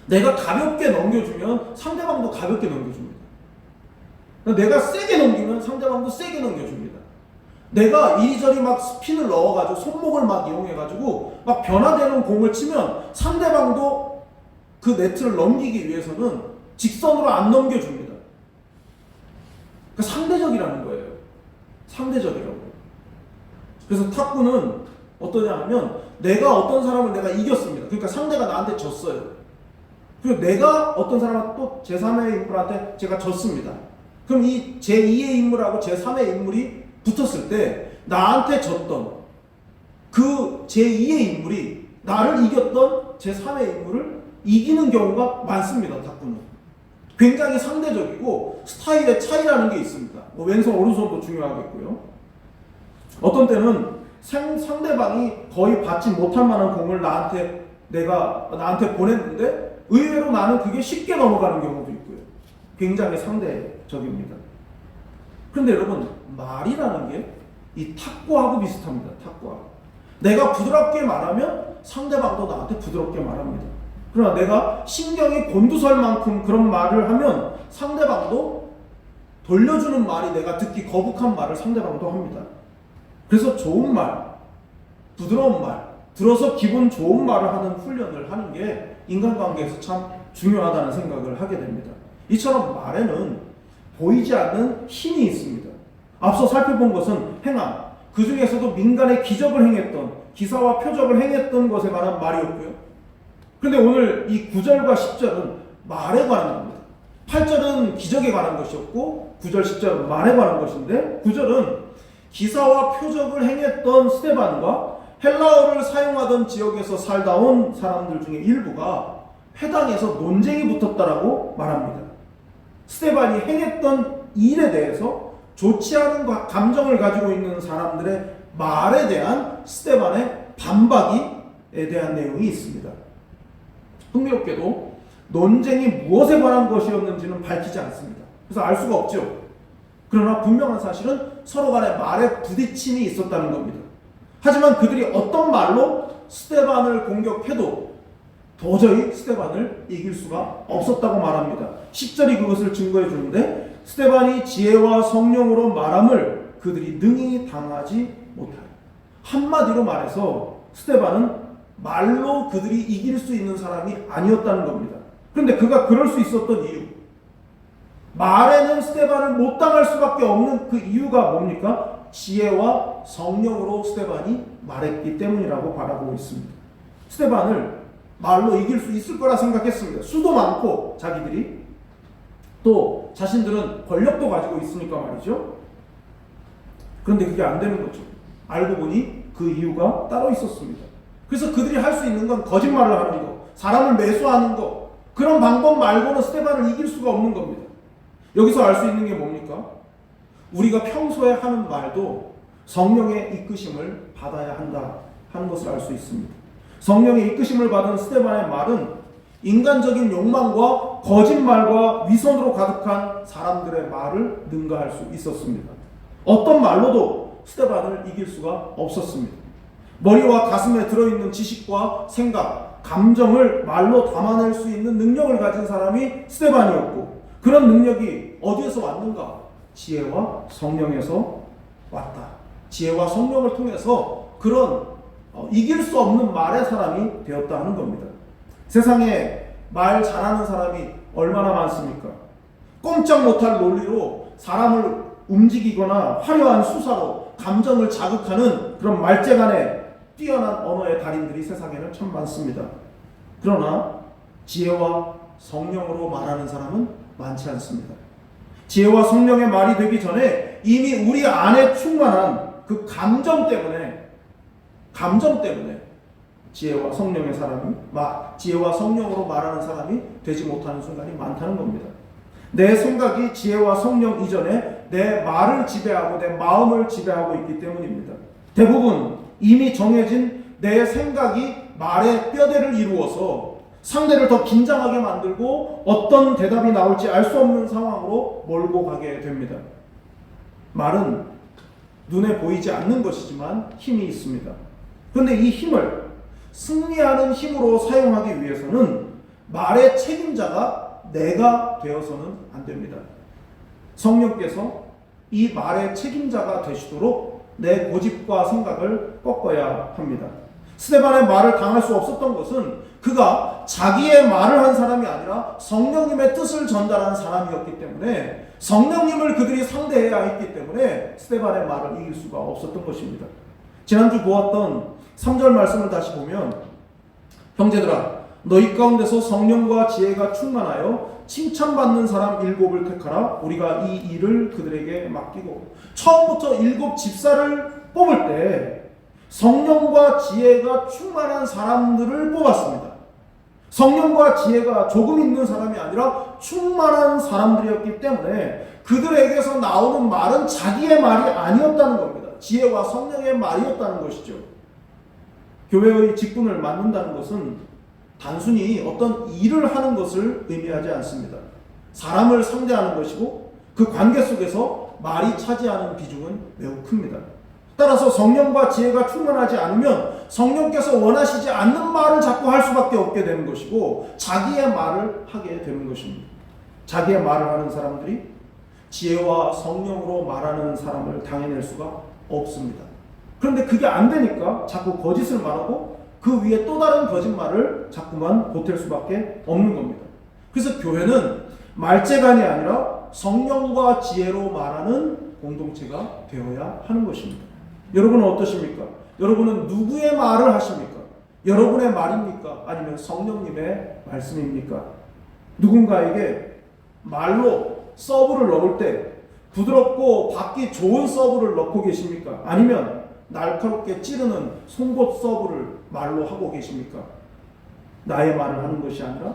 내가 가볍게 넘겨주면 상대방도 가볍게 넘겨줍니다. 내가 세게 넘기면 상대방도 세게 넘겨줍니다. 내가 이리저리 막 스핀을 넣어가지고 손목을 막 이용해가지고 막 변화되는 공을 치면 상대방도 그 네트를 넘기기 위해서는 직선으로 안 넘겨줍니다. 그러니까 상대적이라는 거예요. 상대적이라고. 그래서 탁구는 어떠냐 하면 내가 어떤 사람을 내가 이겼습니다. 그러니까 상대가 나한테 졌어요. 그리고 내가 어떤 사람한테 또 제3의 인물한테 제가 졌습니다. 그럼 이 제2의 인물하고 제3의 인물이 붙었을 때 나한테 졌던 그 제2의 인물이 나를 이겼던 제3의 인물을 이기는 경우가 많습니다. 탁구는 굉장히 상대적이고 스타일의 차이라는 게 있습니다. 뭐 왼손 오른손도 중요하겠고요. 어떤 때는 상대방이 거의 받지 못할 만한 공을 나한테 보냈는데 의외로 나는 그게 쉽게 넘어가는 경우도 있고요. 굉장히 상대적입니다. 그런데 여러분, 말이라는 게 이 탁구하고 비슷합니다. 탁구하고. 내가 부드럽게 말하면 상대방도 나한테 부드럽게 말합니다. 그러나 내가 신경이 곤두설 만큼 그런 말을 하면 상대방도 돌려주는 말이 내가 듣기 거북한 말을 상대방도 합니다. 그래서 좋은 말, 부드러운 말, 들어서 기분 좋은 말을 하는 훈련을 하는 게 인간관계에서 참 중요하다는 생각을 하게 됩니다. 이처럼 말에는 보이지 않는 힘이 있습니다. 앞서 살펴본 것은 행함, 그 중에서도 민간의 기적을 행했던, 기사와 표적을 행했던 것에 관한 말이었고요. 그런데 오늘 이 9절과 10절은 말에 관한 겁니다. 8절은 기적에 관한 것이었고 9절, 10절은 말에 관한 것인데 9절은 기사와 표적을 행했던 스데반과 헬라어를 사용하던 지역에서 살다 온 사람들 중에 일부가 회당에서 논쟁이 붙었다라고 말합니다. 스데반이 행했던 일에 대해서 좋지 않은 감정을 가지고 있는 사람들의 말에 대한 스데반의 반박에 대한 내용이 있습니다. 흥미롭게도 논쟁이 무엇에 관한 것이었는지는 밝히지 않습니다. 그래서 알 수가 없죠. 그러나 분명한 사실은 서로 간에 말에 부딪힘이 있었다는 겁니다. 하지만 그들이 어떤 말로 스데반을 공격해도 도저히 스데반을 이길 수가 없었다고 말합니다. 10절이 그것을 증거해 주는데 스데반이 지혜와 성령으로 말함을 그들이 능히 당하지 못하여. 한마디로 말해서 스데반은 말로 그들이 이길 수 있는 사람이 아니었다는 겁니다. 그런데 그가 그럴 수 있었던 이유, 말에는 스데반을 못 당할 수밖에 없는 그 이유가 뭡니까? 지혜와 성령으로 스데반이 말했기 때문이라고 바라보고 있습니다. 스데반을 말로 이길 수 있을 거라 생각했습니다. 수도 많고 자기들이 또 자신들은 권력도 가지고 있으니까 말이죠. 그런데 그게 안 되는 거죠. 알고 보니 그 이유가 따로 있었습니다. 그래서 그들이 할 수 있는 건 거짓말을 하는 거, 사람을 매수하는 거, 그런 방법 말고는 스데반을 이길 수가 없는 겁니다. 여기서 알 수 있는 게 뭡니까? 우리가 평소에 하는 말도 성령의 이끄심을 받아야 한다 하는 것을 알 수 있습니다. 성령의 이끄심을 받은 스데반의 말은 인간적인 욕망과 거짓말과 위선으로 가득한 사람들의 말을 능가할 수 있었습니다. 어떤 말로도 스데반을 이길 수가 없었습니다. 머리와 가슴에 들어있는 지식과 생각, 감정을 말로 담아낼 수 있는 능력을 가진 사람이 스데반이었고, 그런 능력이 어디에서 왔는가? 지혜와 성령에서 왔다. 지혜와 성령을 통해서 그런 이길 수 없는 말의 사람이 되었다 하는 겁니다. 세상에 말 잘하는 사람이 얼마나 많습니까? 꼼짝 못할 논리로 사람을 움직이거나 화려한 수사로 감정을 자극하는 그런 말재간에 뛰어난 언어의 달인들이 세상에는 참 많습니다. 그러나 지혜와 성령으로 말하는 사람은 많지 않습니다. 지혜와 성령의 말이 되기 전에 이미 우리 안에 충만한 그 감정 때문에 지혜와 성령의 사람이 지혜와 성령으로 말하는 사람이 되지 못하는 순간이 많다는 겁니다. 내 생각이 지혜와 성령 이전에 내 말을 지배하고 내 마음을 지배하고 있기 때문입니다. 대부분 이미 정해진 내 생각이 말의 뼈대를 이루어서 상대를 더 긴장하게 만들고 어떤 대답이 나올지 알 수 없는 상황으로 몰고 가게 됩니다. 말은 눈에 보이지 않는 것이지만 힘이 있습니다. 그런데 이 힘을 승리하는 힘으로 사용하기 위해서는 말의 책임자가 내가 되어서는 안 됩니다. 성령께서 이 말의 책임자가 되시도록 내 고집과 생각을 꺾어야 합니다. 스데반의 말을 당할 수 없었던 것은 그가 자기의 말을 한 사람이 아니라 성령님의 뜻을 전달한 사람이었기 때문에, 성령님을 그들이 상대해야 했기 때문에 스데반의 말을 이길 수가 없었던 것입니다. 지난주 보았던 3절 말씀을 다시 보면, 형제들아 너희 가운데서 성령과 지혜가 충만하여 칭찬받는 사람 7을 택하라. 우리가 이 일을 그들에게 맡기고. 처음부터 7 집사를 뽑을 때 성령과 지혜가 충만한 사람들을 뽑았습니다. 성령과 지혜가 조금 있는 사람이 아니라 충만한 사람들이었기 때문에 그들에게서 나오는 말은 자기의 말이 아니었다는 겁니다. 지혜와 성령의 말이었다는 것이죠. 교회의 직분을 맡는다는 것은 단순히 어떤 일을 하는 것을 의미하지 않습니다. 사람을 상대하는 것이고 그 관계 속에서 말이 차지하는 비중은 매우 큽니다. 따라서 성령과 지혜가 충만하지 않으면 성령께서 원하시지 않는 말을 자꾸 할 수밖에 없게 되는 것이고 자기의 말을 하게 되는 것입니다. 자기의 말을 하는 사람들이 지혜와 성령으로 말하는 사람을 당해낼 수가 없습니다. 그런데 그게 안 되니까 자꾸 거짓을 말하고 그 위에 또 다른 거짓말을 자꾸만 보탤 수밖에 없는 겁니다. 그래서 교회는 말재간이 아니라 성령과 지혜로 말하는 공동체가 되어야 하는 것입니다. 여러분은 어떠십니까? 여러분은 누구의 말을 하십니까? 여러분의 말입니까? 아니면 성령님의 말씀입니까? 누군가에게 말로 서브를 넣을 때 부드럽고 받기 좋은 서브를 넣고 계십니까? 아니면 날카롭게 찌르는 송곳 서브를 말로 하고 계십니까? 나의 말을 하는 것이 아니라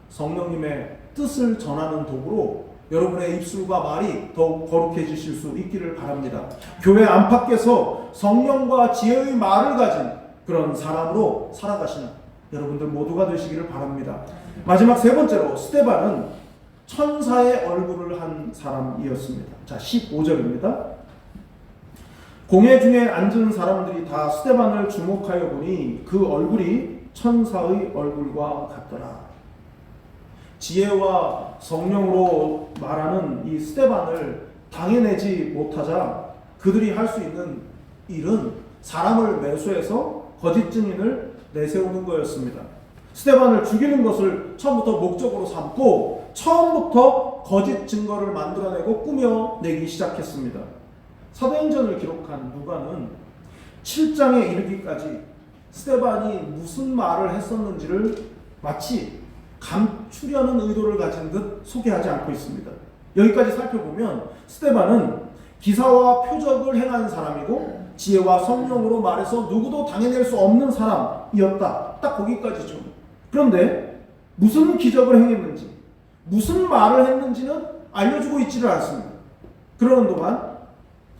성령님의 뜻을 전하는 도구로 여러분의 입술과 말이 더욱 거룩해지실 수 있기를 바랍니다. 교회 안팎에서 성령과 지혜의 말을 가진 그런 사람으로 살아가시는 여러분들 모두가 되시기를 바랍니다. 마지막 세 번째로 스데반은 천사의 얼굴을 한 사람이었습니다. 자, 15절입니다. 공회 중에 앉은 사람들이 다 스데반을 주목하여 보니 그 얼굴이 천사의 얼굴과 같더라. 지혜와 성령으로 말하는 이 스데반을 당해내지 못하자 그들이 할 수 있는 일은 사람을 매수해서 거짓 증인을 내세우는 거였습니다. 스데반을 죽이는 것을 처음부터 목적으로 삼고 처음부터 거짓 증거를 만들어내고 꾸며내기 시작했습니다. 사도행전을 기록한 누가는 7장에 이르기까지 스데반이 무슨 말을 했었는지를 마치 감추려는 의도를 가진 듯 소개하지 않고 있습니다. 여기까지 살펴보면 스데반은 기사와 표적을 행한 사람이고 지혜와 성령으로 말해서 누구도 당해낼 수 없는 사람이었다. 딱 거기까지죠. 그런데 무슨 기적을 행했는지 무슨 말을 했는지는 알려주고 있지를 않습니다. 그러는 동안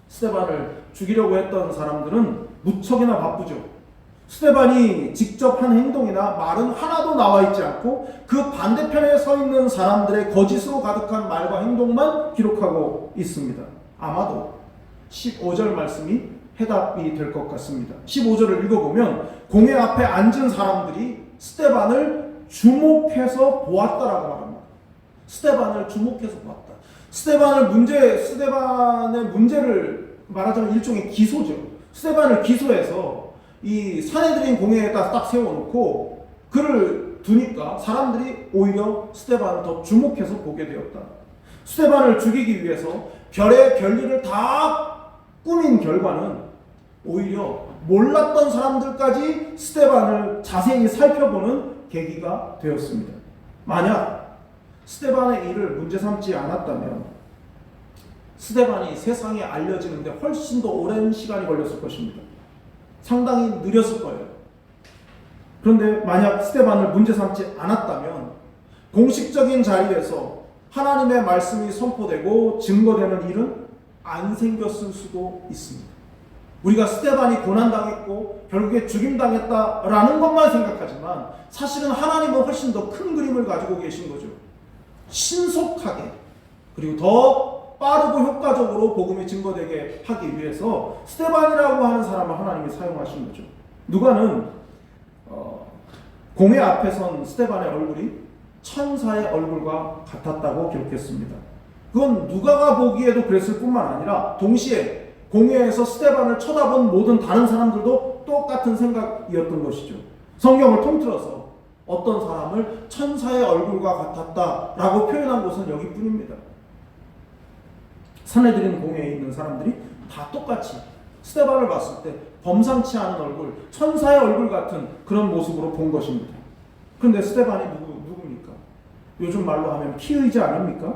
스데반을 죽이려고 했던 사람들은 무척이나 바쁘죠. 스데반이 직접 한 행동이나 말은 하나도 나와 있지 않고 그 반대편에 서 있는 사람들의 거짓으로 가득한 말과 행동만 기록하고 있습니다. 아마도 15절 말씀이 해답이 될 것 같습니다. 15절을 읽어보면 공회 앞에 앉은 사람들이 스데반을 주목해서 보았다라고 말합니다. 스데반을 주목해서 보았다. 스데반의 문제를 말하자면 일종의 기소죠. 스데반을 기소해서 이 사내들인 공회에다 딱 세워놓고 그를 두니까 사람들이 오히려 스데반을 더 주목해서 보게 되었다. 스데반을 죽이기 위해서 별의 별일을 다 꾸민 결과는 오히려 몰랐던 사람들까지 스데반을 자세히 살펴보는 계기가 되었습니다. 만약 스데반의 일을 문제 삼지 않았다면 스데반이 세상에 알려지는데 훨씬 더 오랜 시간이 걸렸을 것입니다. 상당히 느렸을 거예요. 그런데 만약 스데반을 문제 삼지 않았다면 공식적인 자리에서 하나님의 말씀이 선포되고 증거되는 일은 안 생겼을 수도 있습니다. 우리가 스데반이 고난당했고 결국에 죽임당했다라는 것만 생각하지만 사실은 하나님은 훨씬 더 큰 그림을 가지고 계신 거죠. 신속하게 그리고 더 빠르고 효과적으로 복음이 증거되게 하기 위해서 스데반이라고 하는 사람을 하나님이 사용하신 거죠. 누가는 공회 앞에 선 스데반의 얼굴이 천사의 얼굴과 같았다고 기록했습니다. 그건 누가가 보기에도 그랬을 뿐만 아니라 동시에 공회에서 스데반을 쳐다본 모든 다른 사람들도 똑같은 생각이었던 것이죠. 성경을 통틀어서 어떤 사람을 천사의 얼굴과 같았다라고 표현한 곳은 여기뿐입니다. 산헤드린 공회에 있는 사람들이 다 똑같이 스데반을 봤을 때 범상치 않은 얼굴, 천사의 얼굴 같은 그런 모습으로 본 것입니다. 그런데 스데반이 누굽니까? 요즘 말로 하면 피의자 아닙니까?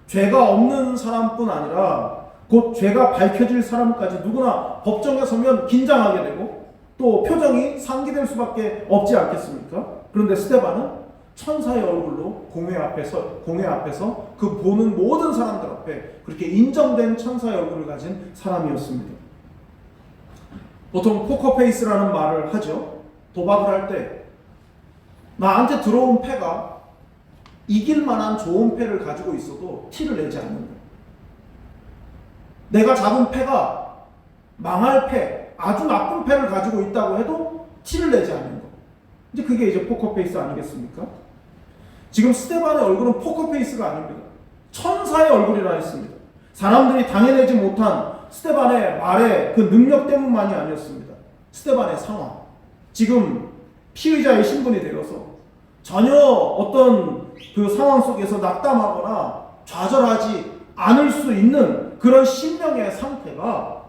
죄가 없는 사람뿐 아니라 곧 죄가 밝혀질 사람까지 누구나 법정에 서면 긴장하게 되고 또 표정이 상기될 수밖에 없지 않겠습니까? 그런데 스데반은 천사의 얼굴로 공회 앞에서 그 보는 모든 사람들 앞에 그렇게 인정된 천사의 얼굴을 가진 사람이었습니다. 보통 포커페이스라는 말을 하죠. 도박을 할 때 나한테 들어온 패가 이길 만한 좋은 패를 가지고 있어도 티를 내지 않는다. 내가 잡은 패가 망할 패, 아주 나쁜 패를 가지고 있다고 해도 티를 내지 않는 것. 이제 그게 이제 포커페이스 아니겠습니까? 지금 스데반의 얼굴은 포커페이스가 아닙니다. 천사의 얼굴이라 했습니다. 사람들이 당해내지 못한 스데반의 말의 그 능력 때문만이 아니었습니다. 스데반의 상황. 지금 피의자의 신분이 되어서 전혀 어떤 그 상황 속에서 낙담하거나 좌절하지 않을 수 있는 그런 심령의 상태가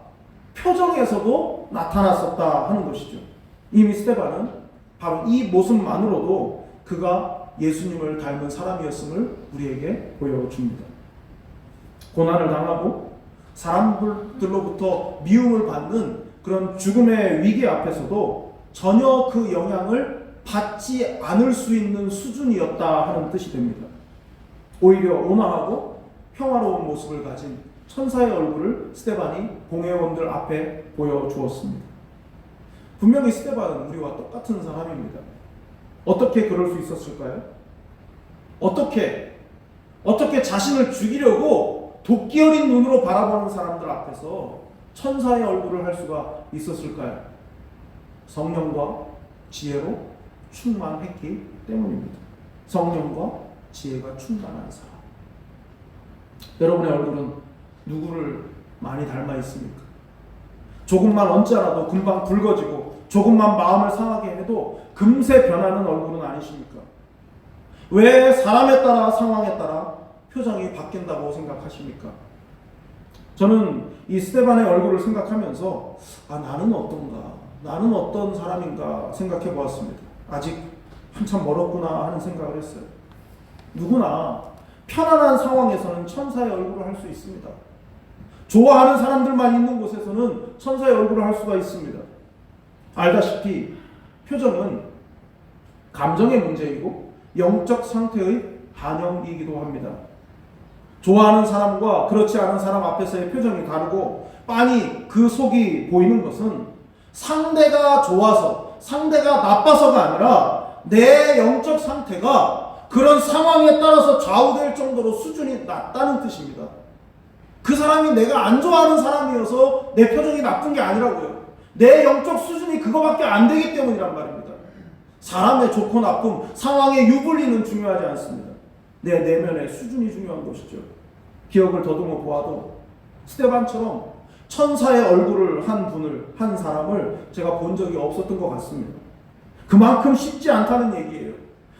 표정에서도 나타났었다 하는 것이죠. 이미 스데반은 바로 이 모습만으로도 그가 예수님을 닮은 사람이었음을 우리에게 보여줍니다. 고난을 당하고 사람들로부터 미움을 받는 그런 죽음의 위기 앞에서도 전혀 그 영향을 받지 않을 수 있는 수준이었다 하는 뜻이 됩니다. 오히려 온화하고 평화로운 모습을 가진 천사의 얼굴을 스데반이 공회원들 앞에 보여주었습니다. 분명히 스데반은 우리와 똑같은 사람입니다. 어떻게 그럴 수 있었을까요? 어떻게 자신을 죽이려고 도끼 어린 눈으로 바라보는 사람들 앞에서 천사의 얼굴을 할 수가 있었을까요? 성령과 지혜로 충만했기 때문입니다. 성령과 지혜가 충만한 사람. 여러분의 얼굴은 누구를 많이 닮아 있습니까? 조금만 얹자라도 금방 붉어지고 조금만 마음을 상하게 해도 금세 변하는 얼굴은 아니십니까? 왜 사람에 따라 상황에 따라 표정이 바뀐다고 생각하십니까? 저는 이 스데반의 얼굴을 생각하면서 나는 어떤가? 나는 어떤 사람인가 생각해 보았습니다. 아직 한참 멀었구나 하는 생각을 했어요. 누구나 편안한 상황에서는 천사의 얼굴을 할 수 있습니다. 좋아하는 사람들만 있는 곳에서는 천사의 얼굴을 할 수가 있습니다. 알다시피 표정은 감정의 문제이고 영적 상태의 반영이기도 합니다. 좋아하는 사람과 그렇지 않은 사람 앞에서의 표정이 다르고 빤히 그 속이 보이는 것은 상대가 좋아서 상대가 나빠서가 아니라 내 영적 상태가 그런 상황에 따라서 좌우될 정도로 수준이 낮다는 뜻입니다. 그 사람이 내가 안 좋아하는 사람이어서 내 표정이 나쁜 게 아니라고요. 내 영적 수준이 그거밖에 안 되기 때문이란 말입니다. 사람의 좋고 나쁨, 상황의 유불리는 중요하지 않습니다. 내 내면의 수준이 중요한 것이죠. 기억을 더듬어 보아도 스데반처럼 천사의 얼굴을 한 사람을 제가 본 적이 없었던 것 같습니다. 그만큼 쉽지 않다는 얘기예요.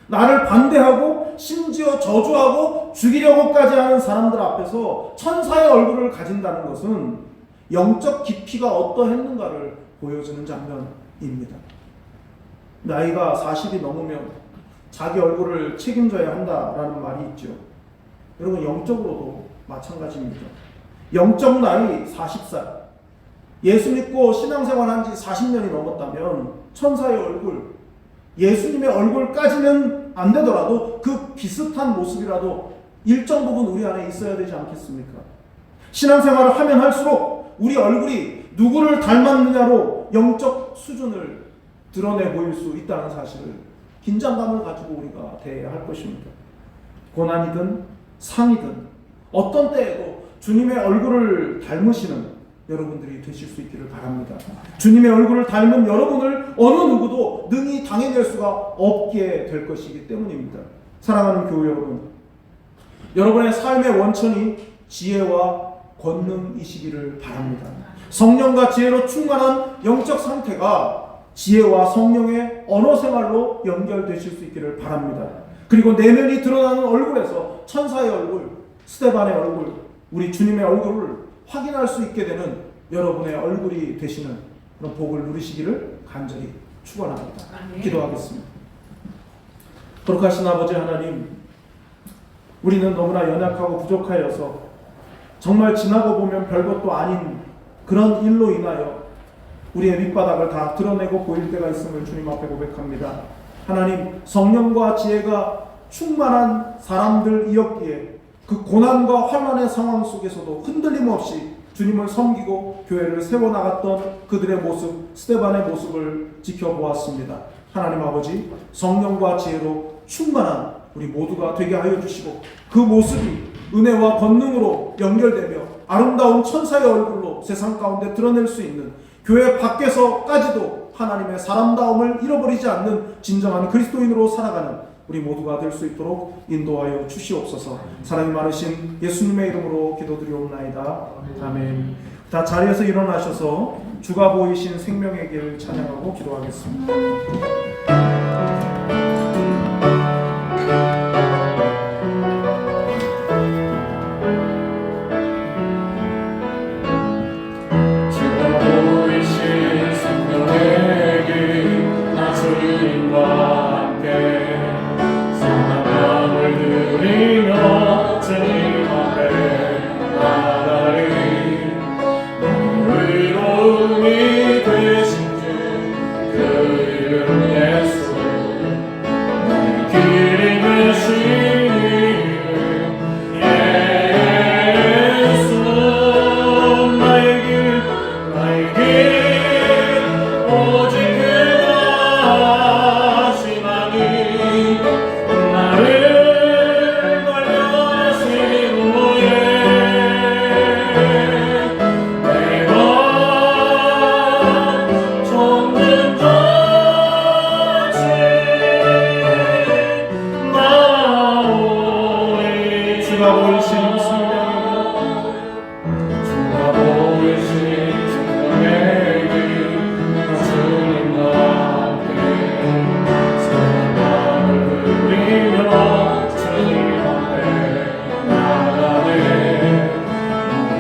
나를 반대하고 심지어 저주하고 죽이려고까지 하는 사람들 앞에서 천사의 얼굴을 가진다는 것은 영적 깊이가 어떠했는가를 보여주는 장면입니다. 나이가 40이 넘으면 자기 얼굴을 책임져야 한다라는 말이 있죠. 여러분, 영적으로도 마찬가지입니다. 영적 나이 40살, 예수 믿고 신앙생활한 지 40년이 넘었다면 천사의 얼굴, 예수님의 얼굴까지는 안 되더라도 그 비슷한 모습이라도 일정 부분 우리 안에 있어야 되지 않겠습니까? 신앙생활을 하면 할수록 우리 얼굴이 누구를 닮았느냐로 영적 수준을 드러내 보일 수 있다는 사실을 긴장감을 가지고 우리가 대해야 할 것입니다. 고난이든 상이든 어떤 때에도 주님의 얼굴을 닮으시는 여러분들이 되실 수 있기를 바랍니다. 주님의 얼굴을 닮은 여러분을 어느 누구도 능히 당해낼 수가 없게 될 것이기 때문입니다. 사랑하는 교회 여러분, 여러분의 삶의 원천이 지혜와 권능이시기를 바랍니다. 성령과 지혜로 충만한 영적 상태가 지혜와 성령의 언어 생활로 연결되실 수 있기를 바랍니다. 그리고 내면이 드러나는 얼굴에서 천사의 얼굴, 스데반의 얼굴, 우리 주님의 얼굴을 확인할 수 있게 되는 여러분의 얼굴이 되시는 그런 복을 누리시기를 간절히 축원합니다. 기도하겠습니다. 거룩하신 아버지 하나님, 우리는 너무나 연약하고 부족하여서 정말 지나고 보면 별것도 아닌 그런 일로 인하여 우리의 밑바닥을 다 드러내고 보일 때가 있음을 주님 앞에 고백합니다. 하나님, 성령과 지혜가 충만한 사람들이었기에 그 고난과 환난의 상황 속에서도 흔들림 없이 주님을 섬기고 교회를 세워나갔던 그들의 모습, 스데반의 모습을 지켜보았습니다. 하나님 아버지, 성령과 지혜로 충만한 우리 모두가 되게 하여 주시고 그 모습이 은혜와 권능으로 연결되며 아름다운 천사의 얼굴로 세상 가운데 드러낼 수 있는, 교회 밖에서까지도 하나님의 사람다움을 잃어버리지 않는 진정한 그리스도인으로 살아가는 우리 모두가 될 수 있도록 인도하여 주시옵소서. 사랑이 많으신 예수님의 이름으로 기도드리옵나이다. 아멘. 다 자리에서 일어나셔서 주가 보이신 생명의 길 찬양하고 기도하겠습니다. 주가 보이신 생명의 길, 나 주님과 주가 보이신 생명의 주가 보이신 생명의 길 주님과 함께 생명을 누리며 주님 앞에 나가네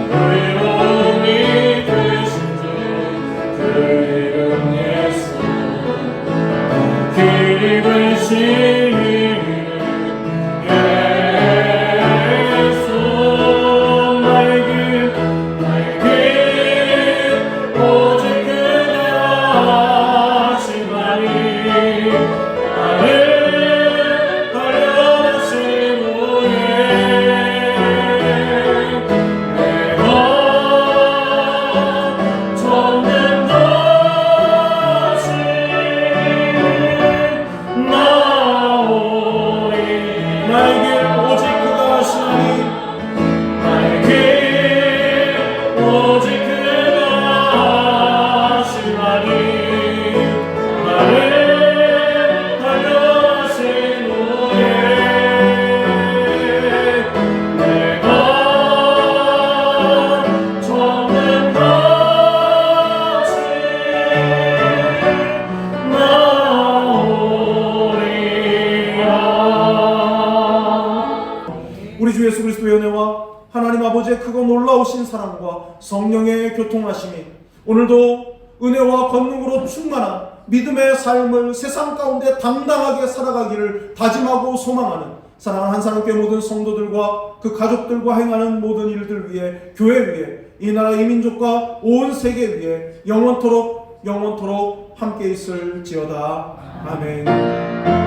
의로움이 되신 주 그 이름 예수 길이 되신 우리 주 예수 그리스도의 은혜와 하나님 아버지의 크고 놀라우신 사랑과 성령의 교통하심이 오늘도 은혜와 권능으로 충만한 믿음의 삶을 세상 가운데 당당하게 살아가기를 다짐하고 소망하는 사랑하는 한산교회 모든 성도들과 그 가족들과 행하는 모든 일들 위해 교회 위해 이 나라 이 민족과 온 세계 위해 영원토록 함께 있을지어다. 아멘.